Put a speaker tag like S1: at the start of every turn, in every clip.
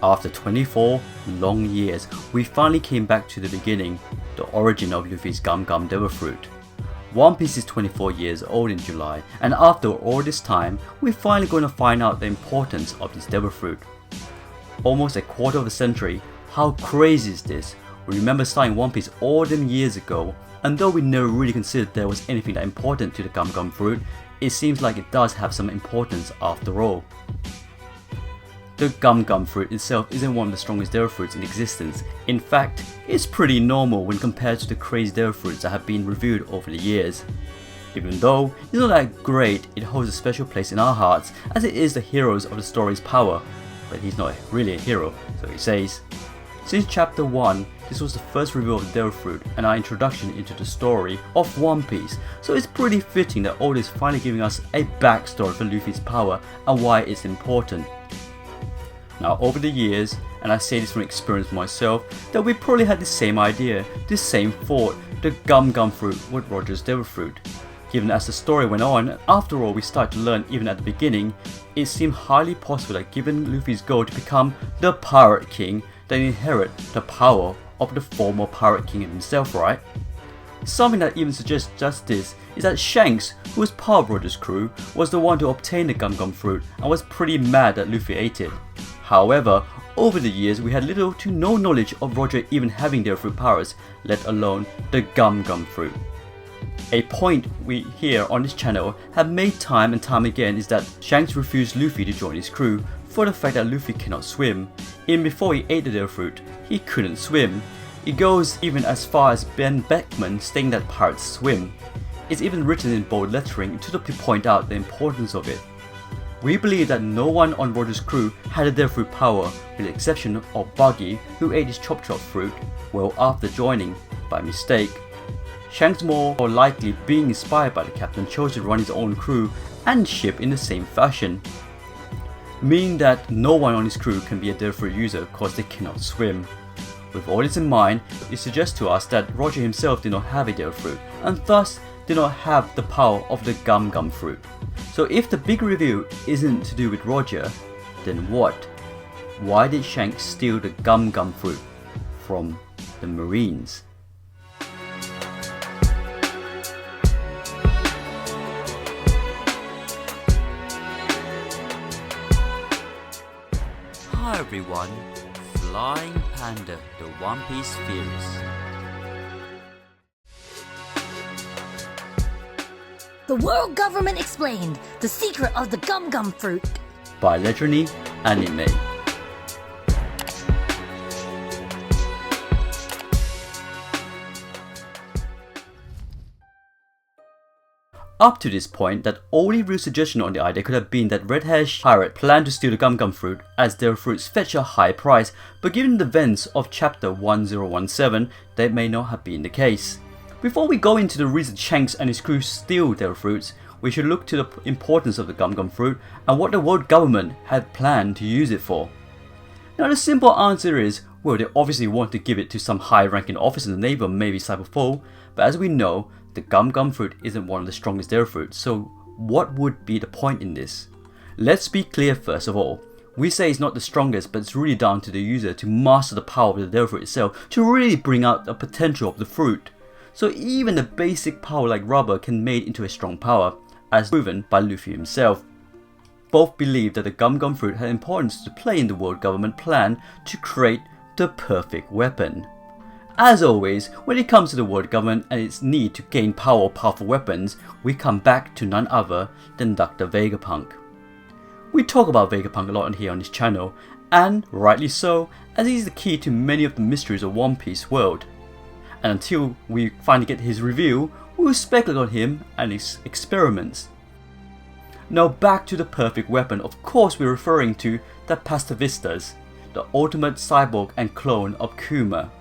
S1: After 24 long years, we finally came back to the beginning, the origin of Luffy's Gum Gum Devil Fruit. One Piece is 24 years old in July, and after all this time, we're finally going to find out the importance of this Devil Fruit. Almost a quarter of a century, how crazy is this? We remember starting One Piece all them years ago, and though we never really considered there was anything that important to the Gum Gum Fruit, it seems like it does have some importance after all. The Gum Gum Fruit itself isn't one of the strongest devil fruits in existence. In fact, it's pretty normal when compared to the crazy devil fruits that have been reviewed over the years. Even though it's not that great, it holds a special place in our hearts as it is the heroes of the story's power. But he's not really a hero, so he says. Since chapter 1, this was the first reveal of the devil fruit and our introduction into the story of One Piece, so it's pretty fitting that Oda is finally giving us a backstory for Luffy's power and why it's important. Now over the years, and I say this from experience myself, that we probably had the same idea, the same thought, the Gum Gum Fruit was Roger's devil fruit. Given as the story went on, and after all we started to learn even at the beginning, it seemed highly possible that given Luffy's goal to become the Pirate King, that he inherit the power of the former Pirate King himself, right? Something that even suggests just this is that Shanks, who was part of Roger's crew, was the one to obtain the Gum Gum Fruit and was pretty mad that Luffy ate it. However, over the years we had little to no knowledge of Roger even having their fruit powers, let alone the Gum Gum Fruit. A point we here on this channel have made time and time again is that Shanks refused Luffy to join his crew for the fact that Luffy cannot swim. Even before he ate the devil fruit, he couldn't swim. It goes even as far as Ben Beckman stating that pirates swim. It's even written in bold lettering to point out the importance of it. We believe that no one on Roger's crew had a devil fruit power, with the exception of Buggy, who ate his Chop Chop fruit well after joining, by mistake. Shanks more likely being inspired by the captain chose to run his own crew and ship in the same fashion, meaning that no one on his crew can be a devil fruit user because they cannot swim. With all this in mind, it suggests to us that Roger himself did not have a devil fruit and thus did not have the power of the Gum Gum Fruit. So if the big reveal isn't to do with Roger, then what? Why did Shanks steal the Gum Gum Fruit from the Marines? Hi everyone, Flying Panda, the One Piece theorist.
S2: The world government explained the secret of the Gum Gum Fruit
S1: by Legendary Anime. Up to this point, that only real suggestion on the idea could have been that red-haired pirate planned to steal the Gum Gum Fruit as their fruits fetch a high price, but given the events of chapter 1017, that may not have been the case. Before we go into the reason Shanks and his crew steal their fruits, we should look to the importance of the Gum Gum Fruit and what the world government had planned to use it for. Now the simple answer is, well, they obviously want to give it to some high-ranking officer in the Navy or maybe Cyberfoal, but as we know, the Gum Gum Fruit isn't one of the strongest devil fruits, so what would be the point in this? Let's be clear first of all. We say it's not the strongest, but it's really down to the user to master the power of the devil fruit itself to really bring out the potential of the fruit. So even the basic power like rubber can be made into a strong power, as proven by Luffy himself. Both believe that the Gum Gum Fruit had importance to play in the world government plan to create the perfect weapon. As always, when it comes to the world government and its need to gain powerful weapons, we come back to none other than Dr. Vegapunk. We talk about Vegapunk a lot here on this channel, and rightly so, as he's the key to many of the mysteries of One Piece world. And until we finally get his review, we will speculate on him and his experiments. Now back to the perfect weapon, of course we're referring to the Pacifistas, the ultimate cyborg and clone of Kuma.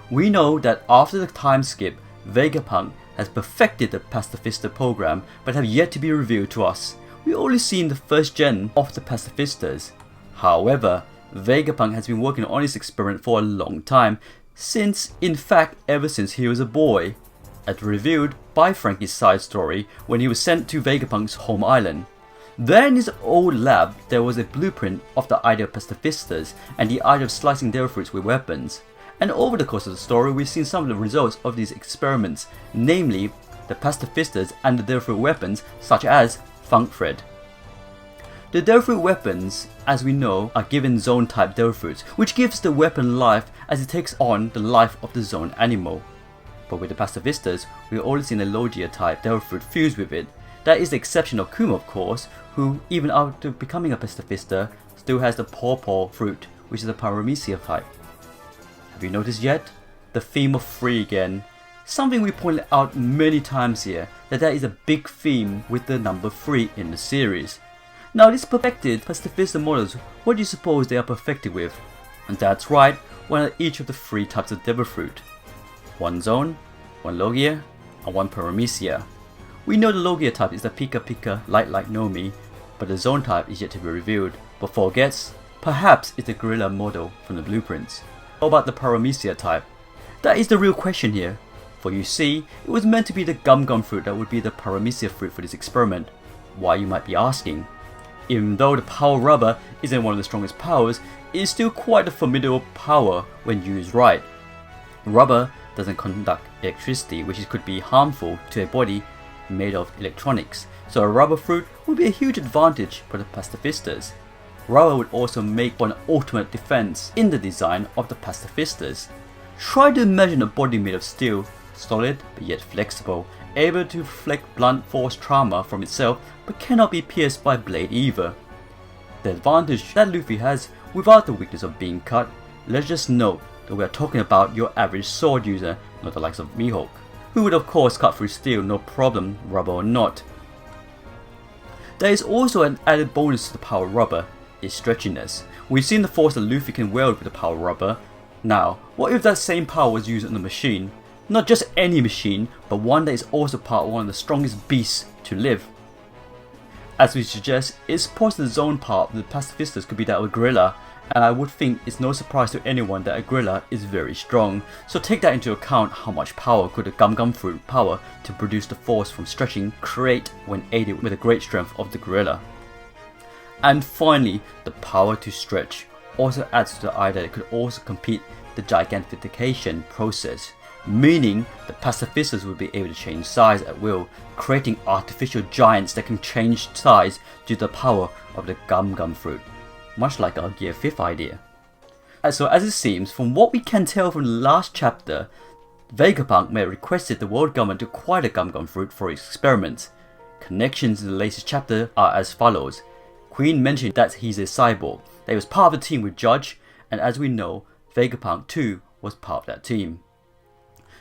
S1: We know that after the time skip, Vegapunk has perfected the Pacifista program but have yet to be revealed to us. We've only seen the first gen of the Pacifistas. However, Vegapunk has been working on his experiment for a long time, in fact ever since he was a boy, as revealed by Frankie's side story when he was sent to Vegapunk's home island. There in his old lab, there was a blueprint of the idea of pacifistas and the idea of slicing devil fruits with weapons. And over the course of the story, we've seen some of the results of these experiments, namely the pacifistas and the devil fruit weapons such as funk thread. The devil fruit weapons, as we know, are given zone type devil fruits, which gives the weapon life as it takes on the life of the zone animal. But with the pacifistas, we've already seen a Logia type devil fruit fused with it. That is the exception of Kuma, of course, who even after becoming a pacifista still has the pawpaw fruit, which is a paramecia type. Have you noticed yet? The theme of 3 again. Something we pointed out many times here, that there is a big theme with the number 3 in the series. Now these perfected pacifista models, what do you suppose they are perfected with? And that's right, one of each of the 3 types of devil fruit. 1 zone, 1 Logia, and 1 paramecia. We know the Logia type is the Pika Pika Light Like Nomi, but the zone type is yet to be revealed. But for guess, perhaps it's the gorilla model from the blueprints. How about the paramecia type? That is the real question here. For you see, it was meant to be the Gum Gum fruit that would be the paramecia fruit for this experiment. Why, you might be asking. Even though the power rubber isn't one of the strongest powers, it is still quite a formidable power when used right. Rubber doesn't conduct electricity, which could be harmful to a body made of electronics, so a rubber fruit would be a huge advantage for the pacifistas. Rubber would also make for an ultimate defense in the design of the pacifistas. Try to imagine a body made of steel, solid but yet flexible, able to reflect blunt force trauma from itself but cannot be pierced by blade either. The advantage that Luffy has without the weakness of being cut. Let's just note that we are talking about your average sword user, not the likes of Mihawk, who would of course cut through steel no problem, rubber or not. There is also an added bonus to the power rubber, its stretchiness. We've seen the force that Luffy can wield with the power rubber. Now, what if that same power was used on a machine? Not just any machine, but one that is also part of one of the strongest beasts to live. As we suggest, it's possible the zone part of the pacifistas could be that of a gorilla, and I would think it's no surprise to anyone that a gorilla is very strong, so take that into account. How much power could a Gum Gum fruit power to produce the force from stretching create when aided with the great strength of the gorilla. And finally, the power to stretch also adds to the idea that it could also compete the gigantification process, meaning the pacifistas would be able to change size at will, creating artificial giants that can change size due to the power of the Gum Gum fruit. Much like our Gear 5th idea. So as it seems, from what we can tell from the last chapter, Vegapunk may have requested the world government to acquire the Gum Gum fruit for his experiments. Connections in the latest chapter are as follows. Queen mentioned that he's a cyborg, that he was part of the team with Judge, and as we know, Vegapunk too was part of that team.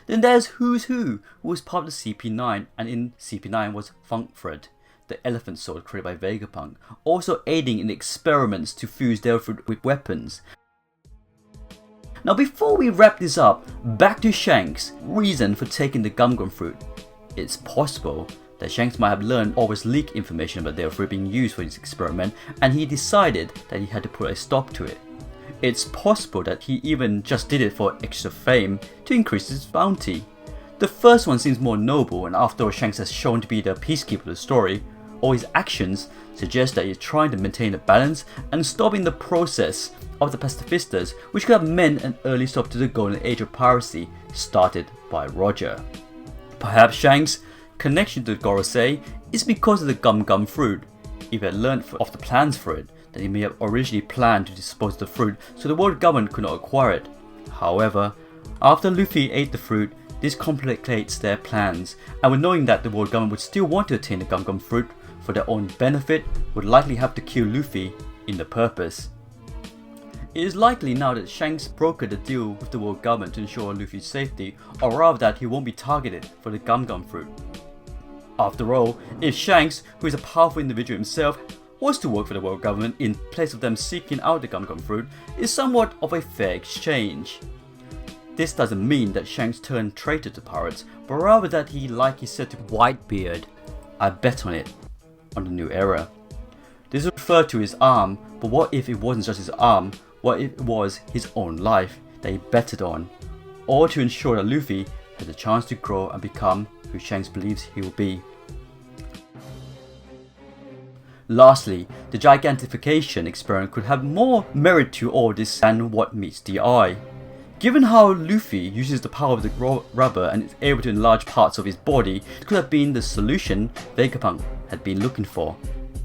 S1: Then there's Who's Who was part of the CP9, and in CP9 was Funk Thread, the elephant sword created by Vegapunk, also aiding in experiments to fuse devil fruit with weapons. Now before we wrap this up, back to Shanks' reason for taking the Gum Gum fruit. It's possible that Shanks might have learned or was leaked information about devil fruit being used for this experiment, and he decided that he had to put a stop to it. It's possible that he even just did it for extra fame to increase his bounty. The first one seems more noble, and after all, Shanks has shown to be the peacekeeper of the story. All his actions suggest that he's trying to maintain a balance and stopping the process of the pacifistas, which could have meant an early stop to the golden age of piracy started by Roger. Perhaps Shanks' connection to Gorosei is because of the Gum Gum fruit. If he had learned of the plans for it, then he may have originally planned to dispose of the fruit so the world government could not acquire it. However, after Luffy ate the fruit, this complicates their plans, and with knowing that the world government would still want to attain the Gum Gum fruit for their own benefit, would likely have to kill Luffy in the purpose. It is likely now that Shanks brokered the deal with the world government to ensure Luffy's safety, or rather that he won't be targeted for the Gum Gum fruit. After all, if Shanks, who is a powerful individual himself, was to work for the world government in place of them seeking out the Gum Gum fruit, is somewhat of a fair exchange. This doesn't mean that Shanks turned traitor to pirates, but rather that he, like he said to Whitebeard, "I bet on it," on the new era. This would refer to his arm, but what if it wasn't just his arm? What if it was his own life that he betted on? Or to ensure that Luffy has a chance to grow and become who Shanks believes he will be. Lastly, the Gigantification experiment could have more merit to all this than what meets the eye. Given how Luffy uses the power of the rubber and is able to enlarge parts of his body, it could have been the solution Vegapunk had been looking for.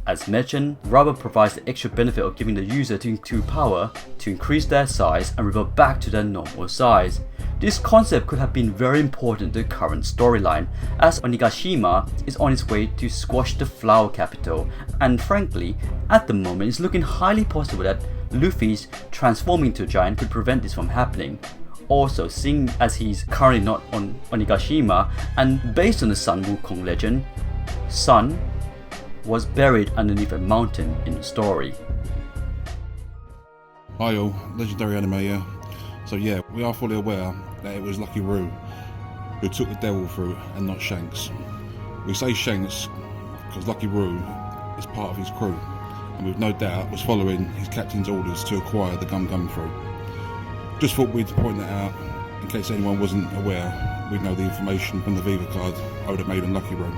S1: As mentioned, rubber provides the extra benefit of giving the user to power to increase their size and revert back to their normal size. This concept could have been very important to the current storyline, as Onigashima is on its way to squash the Flower Capital, and frankly, at the moment it's looking highly possible that Luffy's transforming into a giant could prevent this from happening. Also, seeing as he's currently not on Onigashima, and based on the Sun Wukong legend, Sun was buried underneath a mountain in the story.
S3: Hi all, legendary anime here. So yeah, we are fully aware that it was Lucky Roo who took the devil fruit and not Shanks. We say Shanks because Lucky Roo is part of his crew, and with no doubt was following his captain's orders to acquire the Gum Gum fruit. Just thought we'd point that out in case anyone wasn't aware. We'd know the information from the Viva card I would have made on Lucky Roo.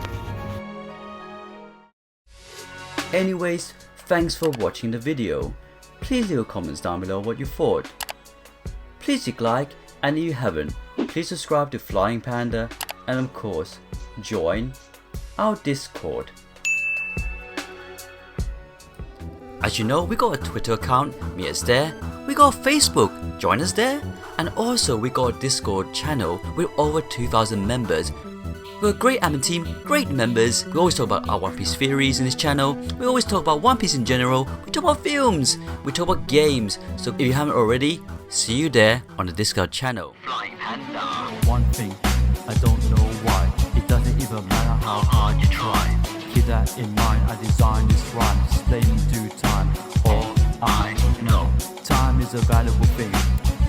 S1: Anyways, thanks for watching the video. Please leave comments down below what you thought. Please click like, and if you haven't, please subscribe to Flying Panda, and of course, join our Discord. As you know, we got a Twitter account, meet us there. We got a Facebook, join us there. And also we got a Discord channel with over 2,000 members. We're a great admin team, great members. We always talk about our One Piece theories in this channel. We always talk about One Piece in general. We talk about films. We talk about games. So if you haven't already, see you there on the Discord channel. Flying Panda.
S4: One thing, I don't know why. It doesn't even matter how hard you try. Keep that in mind, I designed this rhyme. Explaining due time. All I know. Time is a valuable thing.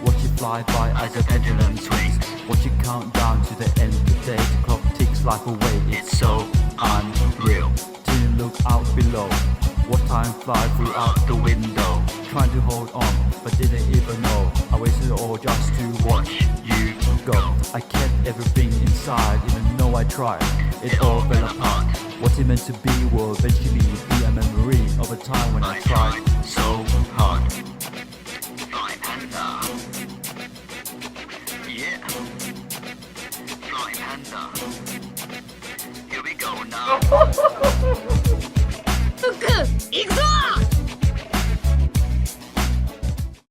S4: Watch it fly by as a pendulum swings. Watch it count down to the end of the day. The clock ticks life away, it's so unreal. Didn't look out below. Watch time fly through out the window. Trying to hold on, but didn't even know. I wasted it all just to watch you go. I kept everything inside, even though I tried. It all fell apart. What it meant to be will eventually be a memory of a time when I tried so hard.
S1: Flying Panda. Yeah. Flying Panda. Here we go now.